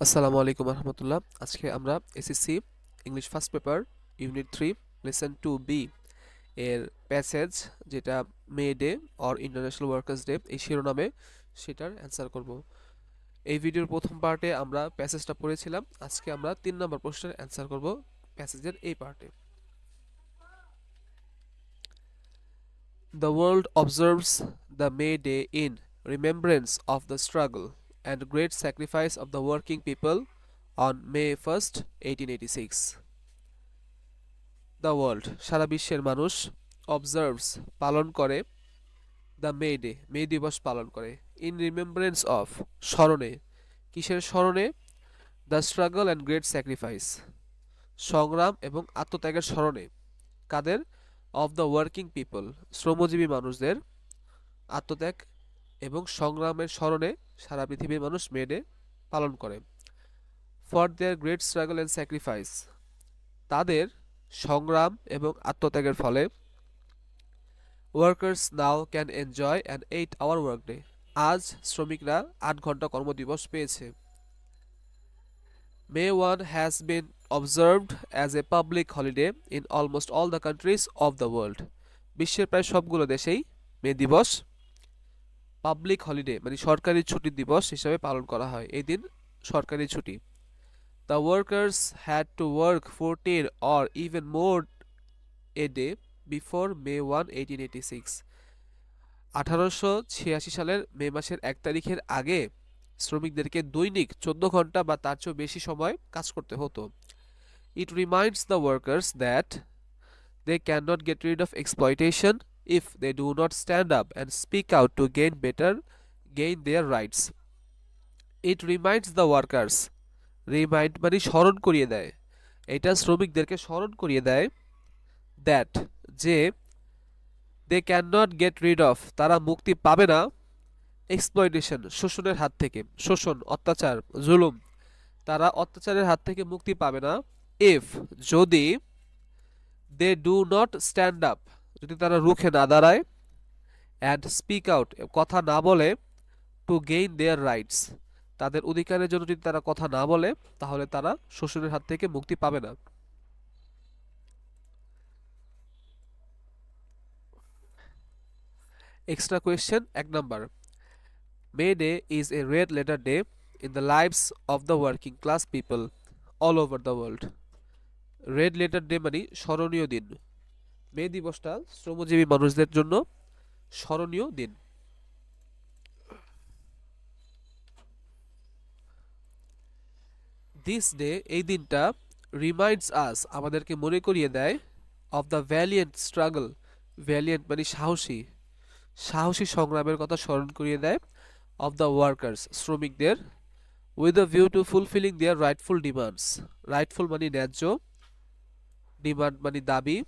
আসসালামু আলাইকুম রহমতুল্লাহ। আজকে আমরা SSC English first paper unit 3 lesson 2B এর প্যাসেজ যেটা May Day or international workers day এই শিরোনামে সেটার অ্যান্সার করব। এই ভিডিওর প্রথম পার্টে আমরা প্যাসেজটা পড়েছিলাম। আজকে আমরা 3 নম্বর প্রশ্নের অ্যান্সার করব প্যাসেজের এই পার্টে। The world observes the May Day in remembrance of the struggle and great sacrifice of the working people on May 1st, 1886. The world সারা বিশ্বের মানুষ observes পালন করে the May Day মে দিবস পালন করে in remembrance of স্মরণে কিসের স্মরণে the struggle and great sacrifice সংগ্রাম এবং আত্মত্যাগের স্মরণে কাদের of the working people শ্রমজীবী মানুষদের আত্মত্যাগ এবং সংগ্রামের স্মরণে সারা পৃথিবীর মানুষ মে ডে পালন করে for their great struggle and sacrifice তাদের সংগ্রাম এবং আত্মত্যাগের ফলে workers now can enjoy an 8 hour ওয়ার্কডে আজ শ্রমিকরা 8 ঘন্টা কর্মদিবস পেয়েছে মে 1 has been observed as a public holiday in almost all the countries of the world বিশ্বের প্রায় সবগুলো দেশেই মে দিবস পাবলিক হলিডে মানে সরকারি ছুটির দিবস হিসাবে পালন করা হয় এই দিন সরকারি ছুটি the workers had to work 14 or even more a day before মে 1 1886 1886 সালের মে মাসের 1 তারিখের আগে শ্রমিকদেরকে দৈনিক 14 ঘন্টা বা তার চেয়েও বেশি সময় কাজ করতে হতো it reminds the workers that they can not get rid of exploitation if they do not stand up and speak out to gain their rights. It reminds the workers remind মানে স্মরণ করিয়ে দেয় এটা শ্রমিকদেরকে স্মরণ করিয়ে দেয় দ্যাট যে they can not get rid of তারা মুক্তি পাবে না এক্সপ্লয়টেশন শোষণের হাত থেকে শোষণ অত্যাচার জুলুম তারা অত্যাচারের হাত থেকে মুক্তি পাবে না ইফ যদি they do not stand up যদি তারা রুখে না দাঁড়ায় অ্যান্ড স্পিক আউট কথা না বলে টু গেইন দেয়ার রাইটস তাদের অধিকারের জন্য যদি তারা কথা না বলে তাহলে তারা শোষণের হাত থেকে মুক্তি পাবে না extra question 1 number May Day is a red letter day in the lives of the working class people all over the world. Red letter day মানে স্মরণীয় দিন মে দিবসটা শ্রমজীবী মানুষদের জন্য স্মরণীয় দিন দিস ডে এই দিনটা রিমাইন্ডস আস আমাদেরকে মনে করিয়ে দেয় of the valiant struggle valiant মানে সাহসী সাহসী সংগ্রামের কথা স্মরণ করিয়ে দেয় অফ দ্য ওয়ার্কার্স শ্রমিকদের with a view to fulfilling their rightful demands rightful মানে ন্যায্য ডিমান্ড মানে দাবি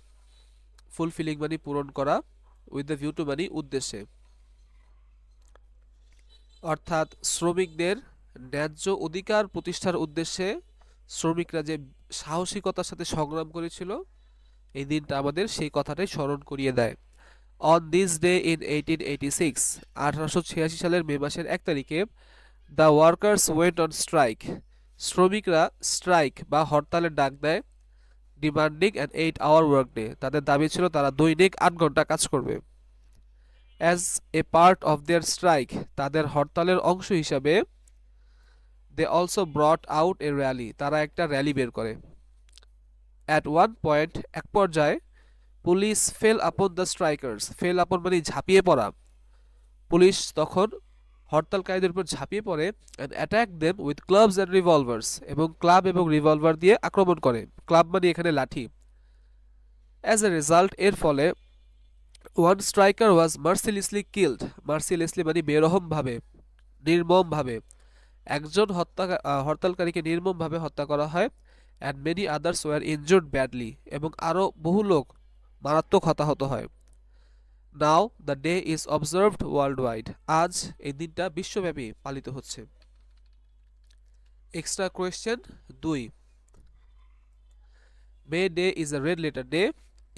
ফুলফিলিং মানে পূরণ করা উইথ দ্য ভিউ টু মানে উদ্দেশ্যে অর্থাৎ শ্রমিকদের ন্যায্য অধিকার প্রতিষ্ঠার উদ্দেশ্যে শ্রমিকরা যে সাহসিকতার সাথে সংগ্রাম করেছিল এই দিনটা আমাদের সেই কথাটাই স্মরণ করিয়ে দেয় অন দিস ডে ইন 1886 1886 সালের মে মাসের 1 তারিখে the workers went on strike শ্রমিকরা স্ট্রাইক বা হরতালের ডাক দেয় demanding an 8 hour work day তাদের দাবি ছিল তারা দৈনিক 8 ঘন্টা কাজ করবে as a part of their strike তাদের হরতালের অংশ হিসাবে they also brought out a rally তারা একটা র্যালি বের করে অ্যাট ওয়ান পয়েন্ট এক পর্যায়ে police fail upon the strikers fail আপন মানে ঝাঁপিয়ে পড়া পুলিশ তখন হরতালকারীদের উপর ঝাঁপিয়ে পড়ে and attack them with clubs and রিভলভার্স এবং ক্লাব এবং রিভলভার দিয়ে আক্রমণ করে ক্লাব মানে এখানে লাঠি অ্যাজ এ রেজাল্ট এর ফলে one striker was mercilessly killed mercilessly মানে বেরহমভাবে নির্মমভাবে একজন হরতালকারীকে নির্মমভাবে হত্যা করা হয় and many others were injured badly এবং আরও বহু লোক মারাত্মক হতাহত হয় now the day is observed worldwide আজ এই দিনটা বিশ্বব্যাপী পালিত হচ্ছে extra question 2 May day is a red letter day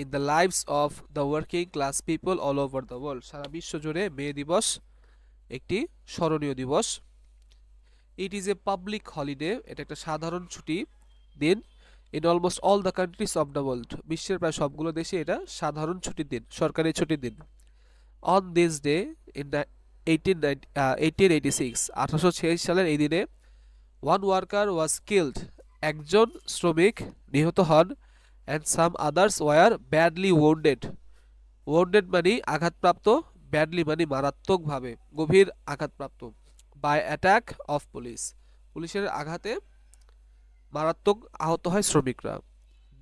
in the lives of the working class people all over the world সারা বিশ্ব জুড়ে মে দিবস একটি স্মরণীয় দিবস it is a public holiday, এটা একটা সাধারণ ছুটি দিন। In almost all the countries of the world, বিশ্বের প্রায় সবগুলো দেশে এটা সাধারণ ছুটির দিন, সরকারি ছুটির দিন। On this day in the 1886, 1886 সালের এই দিনে, ওয়ান ওয়ার্কার ওয়াজ কিল্ড, একজন শ্রমিক নিহত হন, and some others war badly wounded, wounded মানে আঘাতপ্রাপ্ত, ব্যাডলি মানে মারাত্মকভাবে, গভীর আঘাতপ্রাপ্ত, বাই অ্যাটাক অফ পুলিশ, পুলিশের আঘাতে মারাত্মক আহত হয় শ্রমিকরা।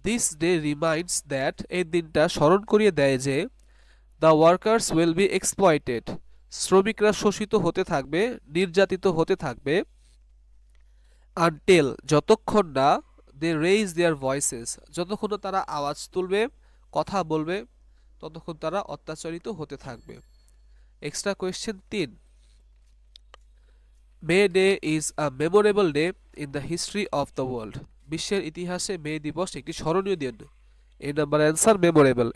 দিস ডে রিমাইন্ডস দ্যাট, এই দিনটা স্মরণ করিয়ে দেয় যে, the workers will be exploited, শ্রমিকরা শোষিত হতে থাকবে, নির্যাতিত হতে থাকবে, আনটিল, যতক্ষণ না, দে রেইজ দেয়ার ভয়েসেস, যতক্ষণ না তারা আওয়াজ তুলবে, কথা বলবে, ততক্ষণ তারা অত্যাচারিত হতে থাকবে। Extra question 3, May day is a memorable day in the history of the world, বিশ্বের ইতিহাসে মে দিবস একটি স্মরণীয় দিন। এ number answer memorable,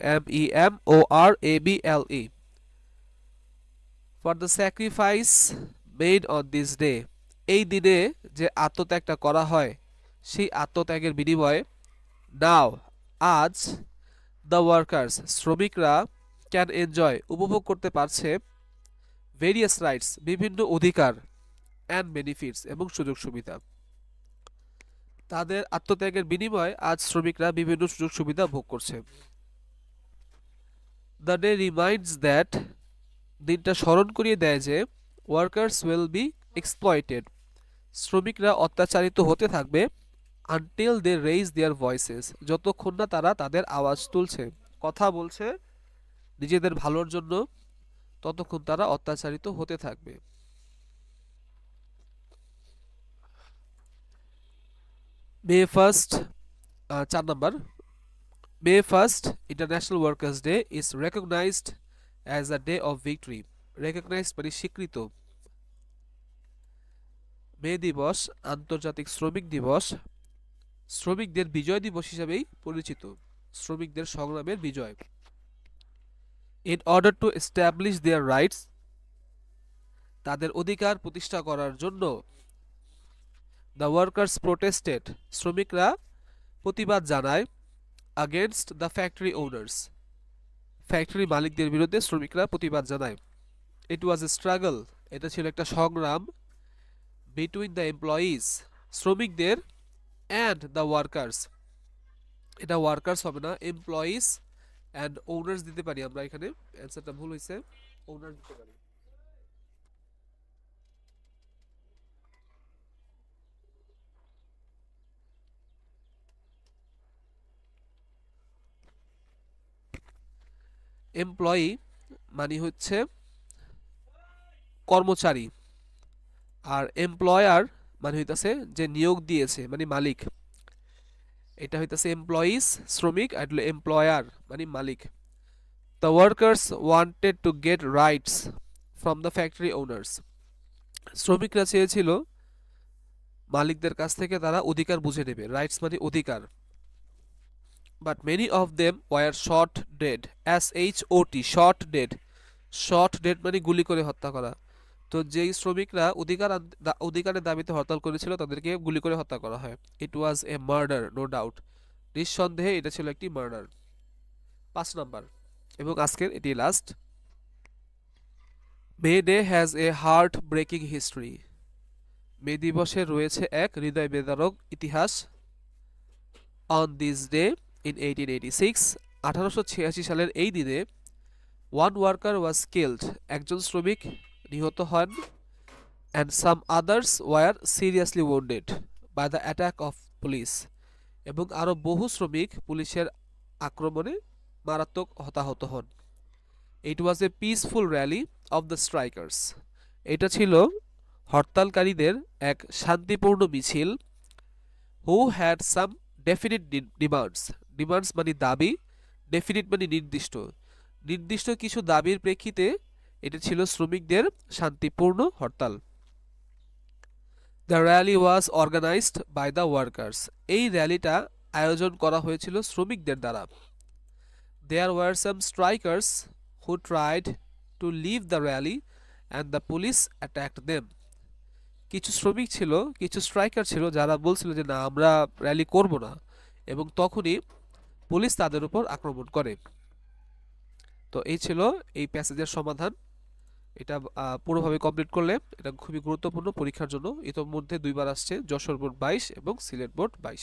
MEMORABLE। For the sacrifice made on this day, এই দিনে যে আত্মত্যাগটা করা হয়, সেই আত্মত্যাগের বিনিময়ে, নাও, আজ, দ্য ওয়ার্কার্স, শ্রমিকরা, ক্যান এনজয়, উপভোগ করতে পারছে, ভেরিয়াস রাইটস, বিভিন্ন অধিকার, অ্যান্ড বেনিফিটস, এবং সুযোগ সুবিধা। তাদের আত্মত্যাগের বিনিময়ে আজ শ্রমিকরা বিভিন্ন সুযোগ সুবিধা ভোগ করছে। দ্য ডে রিমাইন্ডস দ্যাট, দিনটা স্মরণ করিয়ে দেয় যে, ওয়ার্কার্স উইল বি এক্সপ্লয়েটেড, শ্রমিকরা অত্যাচারিত হতে থাকবে, until they raise their voices, যতক্ষণ না তারা তাদের আওয়াজ তুলছে, কথা বলছে নিজেদের ভালোর জন্য, ততক্ষণ তারা অত্যাচারিত হতে থাকবে। মে ফার্স্ট, 4 নম্বর, May first international workers day is recognised as a day of victory, recognised মানে স্বীকৃত। মে দিবস, আন্তর্জাতিক শ্রমিক দিবস, শ্রমিকদের বিজয় দিবস হিসাবেই পরিচিত, শ্রমিকদের সংগ্রামের বিজয়। In order to establish their rights, তাদের অধিকার প্রতিষ্ঠা করার জন্য, দ্য ওয়ার্কার্স প্রোটেস্টেড, শ্রমিকরা প্রতিবাদ জানায়, against the factory owners, factory মালিকদের বিরুদ্ধে শ্রমিকরা প্রতিবাদ জানায়। ইট ওয়াজ এ স্ট্রাগল, এটা ছিল একটা সংগ্রাম, বিটুইন দ্য এমপ্লয়িজ, শ্রমিকদের, অ্যান্ড দ্য ওয়ার্কার্স, এটা ওয়ার্কার্স হবে না, এমপ্লয়িজ অ্যান্ড ওনার্স দিতে পারি আমরা, এখানে অ্যান্সারটা ভুল হয়েছে, ওনার্স দিতে পারি। এমপ্লয়ি মানে হচ্ছে কর্মচারী, আর এমপ্লয়ার মানে হইতাছে যে নিয়োগ দিয়েছে, মানে মালিক। এটা হইতাছে এমপ্লয়িজ শ্রমিক, আর হলো এমপ্লয়ার মানে মালিক। The workers wanted to get rights from the factory owners, শ্রমিকরা চেয়েছিল মালিকদের কাছ থেকে তারা অধিকার বুঝে নেবে, রাইটস মানে অধিকার। But many of them were shot dead, SHOT, shot dead, shot dead মানে গুলি করে হত্যা করা। তো যেই শ্রমিকরা অধিকারের দাবিতে হরতাল করেছিল তাদেরকে গুলি করে হত্যা করা হয়। ইট was a murder, no doubt, নিঃসন্দেহে এটা ছিল একটি মার্ডার। 5 নাম্বার এবং আজকের এটি last, May day has a heartbreaking history, মে দিবসের রয়েছে এক হৃদয় বেদরক ইতিহাস। অন দিস ডে ইন 1886, 1886 সালের এই দিনে, ওয়ান ওয়ার্কার ওয়াজ কিল্ড, একজন শ্রমিক নিহত হন, and some others were seriously wounded by the attack of police, এবং আরও বহু শ্রমিক পুলিশের আক্রমণে মারাত্মক হতাহত হন। It was a peaceful rally of the strikers, এটা ছিল হরতালকারীদের এক শান্তিপূর্ণ মিছিল। Who had some definite demands, demands মানে দাবি, ডেফিনিট মানে নির্দিষ্ট, নির্দিষ্ট কিছু দাবির প্রেক্ষিতে এটা ছিল শ্রমিকদের শান্তিপূর্ণ হরতাল। The rally was organised by the workers, এই র্যালিটা আয়োজন করা হয়েছিল শ্রমিকদের দ্বারা। There were some strikers who tried to leave the rally and the police attacked them, কিছু শ্রমিক ছিল, কিছু স্ট্রাইকার ছিল যারা বলছিল যে না আমরা র্যালি করব না, এবং তখনই পুলিশ তাদের উপর আক্রমণ করে। তো এই ছিল এই প্যাসেজের সমাধান। এটা পুরোভাবে কমপ্লিট করলে এটা খুবই গুরুত্বপূর্ণ পরীক্ষার জন্য। ইতোমধ্যে দুইবার আসছে, যশোর বোর্ড 22 এবং সিলেট বোর্ড 22।